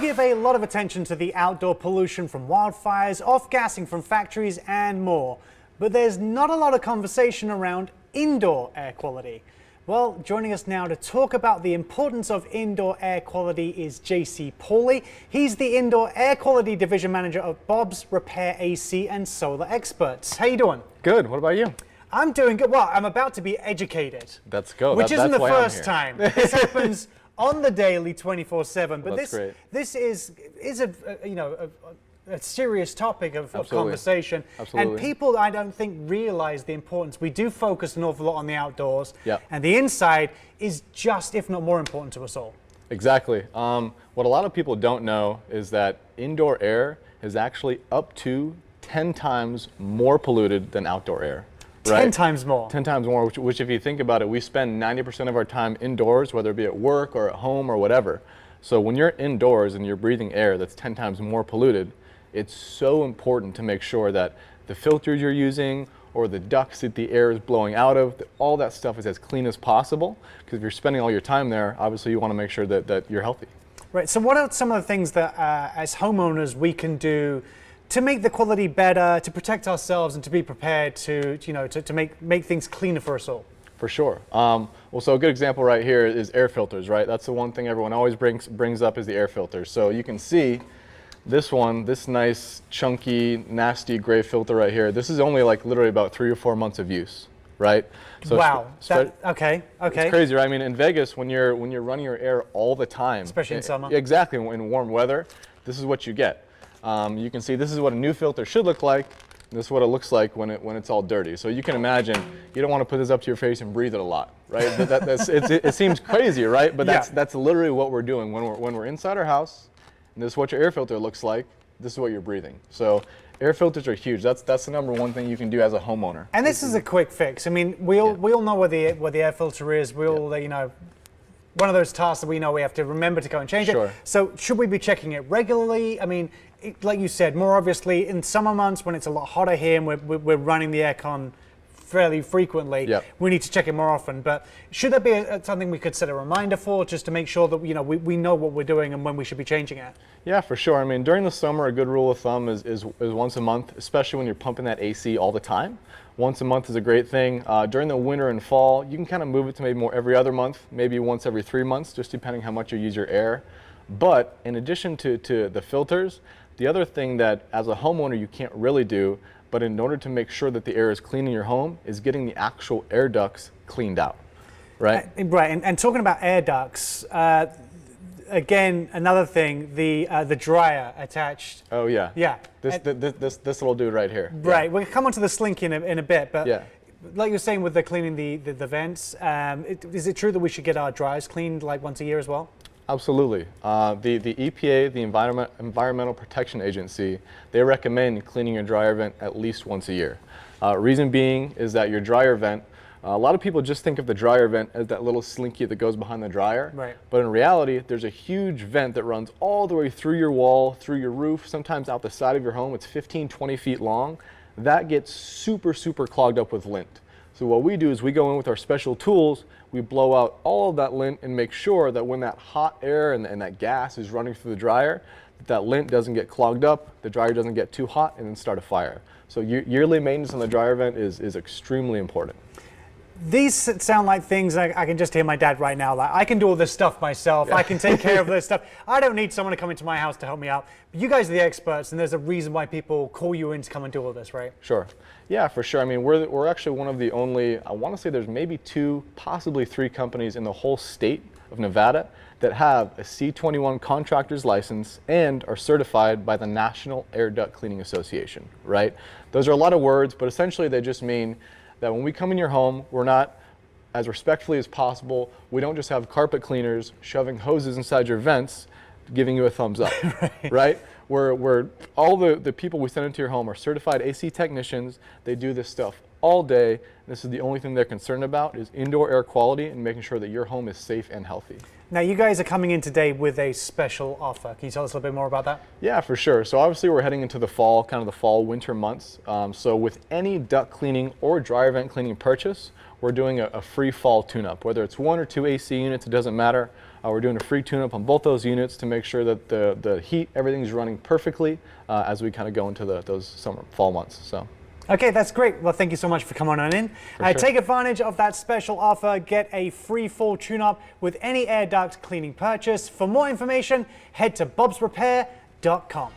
give a lot of attention to the outdoor pollution from wildfires, off-gassing from factories, and more. But there's not a lot of conversation around indoor air quality. Well, joining us now to talk about the importance of indoor air quality is JC Pauly. He's the Indoor Air Quality Division Manager of Bob's Repair AC and Solar Experts. How you doing? Good. What about you? I'm doing good. Well, I'm about to be educated. Let's go. Which isn't the first time. This happens on the daily, 24/7. But this is a serious topic of conversation. Absolutely. And people, I don't think, realize the importance. We do focus an awful lot on the outdoors. Yep. And the inside is just, if not more important to us all. Exactly. What a lot of people don't know is that indoor air is actually up to 10 times more polluted than outdoor air. Right? 10 times more. 10 times more, which if you think about it, we spend 90% of our time indoors, whether it be at work or at home or whatever. So when you're indoors and you're breathing air that's 10 times more polluted, it's so important to make sure that the filters you're using or the ducts that the air is blowing out of, all that stuff is as clean as possible. Because if you're spending all your time there, obviously you want to make sure that you're healthy. Right, so what are some of the things that as homeowners we can do to make the quality better, to protect ourselves and to be prepared to make things cleaner for us all? For sure. Well, so a good example right here is air filters, right? That's the one thing everyone always brings up is the air filters. So you can see this one, this nice, chunky, nasty gray filter right here. This is only like literally about 3 or 4 months of use, right? So wow. Okay. It's crazy, right? I mean, in Vegas, when you're running your air all the time, especially in summer. Exactly, in warm weather, this is what you get. You can see this is what a new filter should look like. This is what it looks like when it's all dirty. So you can imagine you don't want to put this up to your face and breathe it a lot, right? It seems crazy, right? But that's literally what we're doing when we're inside our house. And this is what your air filter looks like. This is what you're breathing. So air filters are huge. That's the number one thing you can do as a homeowner. And this is a quick fix. I mean, we all know where the air filter is. We all one of those tasks that we know we have to remember to go and change it. So should we be checking it regularly? I mean, like you said, more obviously in summer months when it's a lot hotter here and we're running the aircon fairly frequently, we need to check it more often. But should there be something we could set a reminder for, just to make sure that we know what we're doing and when we should be changing it? Yeah, for sure. I mean, during the summer, a good rule of thumb is once a month, especially when you're pumping that AC all the time. Once a month is a great thing. During the winter and fall, you can kind of move it to maybe more every other month, maybe once every 3 months, just depending how much you use your air. But in addition to the filters, the other thing that as a homeowner you can't really do, but in order to make sure that the air is clean in your home, is getting the actual air ducts cleaned out, right? Right, and talking about air ducts, again, another thing, the dryer attached. Oh yeah. Yeah. This little dude right here. Right. We'll come onto the slink in a bit, but like you're saying with the cleaning the vents, is it true that we should get our dryers cleaned like once a year as well? Absolutely. The EPA, the Environmental Protection Agency, they recommend cleaning your dryer vent at least once a year. Reason being is that your dryer vent, a lot of people just think of the dryer vent as that little slinky that goes behind the dryer. Right. But in reality, there's a huge vent that runs all the way through your wall, through your roof, sometimes out the side of your home. It's 15, 20 feet long. That gets super, super clogged up with lint. So what we do is we go in with our special tools, we blow out all of that lint and make sure that when that hot air and that gas is running through the dryer, that lint doesn't get clogged up, the dryer doesn't get too hot and then start a fire. So yearly maintenance on the dryer vent is extremely important. These sound like things I can just hear my dad right now. Like, I can do all this stuff myself. I can take care of this stuff. I don't need someone to come into my house to help me out. But you guys are the experts, and there's a reason why people call you in to come and do all this, right? Sure. Yeah, for sure. I mean, we're actually one of the only, I want to say there's maybe 2, possibly 3 companies in the whole state of Nevada that have a C21 contractor's license and are certified by the National Air Duct Cleaning Association, right? Those are a lot of words, but essentially they just mean that when we come in your home, we're not, as respectfully as possible, we don't just have carpet cleaners shoving hoses inside your vents, giving you a thumbs up, right? We're all the people we send into your home are certified AC technicians. They do this stuff all day. This is the only thing they're concerned about is indoor air quality and making sure that your home is safe and healthy. Now, you guys are coming in today with a special offer. Can you tell us a little bit more about that? Yeah, for sure. So obviously we're heading into the fall, kind of the fall, winter months. So with any duct cleaning or dryer vent cleaning purchase, we're doing a free fall tune-up. Whether it's 1 or 2 AC units, it doesn't matter. We're doing a free tune-up on both those units to make sure that the heat, everything's running perfectly as we kind of go into those fall months. So. Okay, that's great. Well, thank you so much for coming on in. Sure. Take advantage of that special offer. Get a free full tune-up with any air duct cleaning purchase. For more information, head to bobsrepair.com.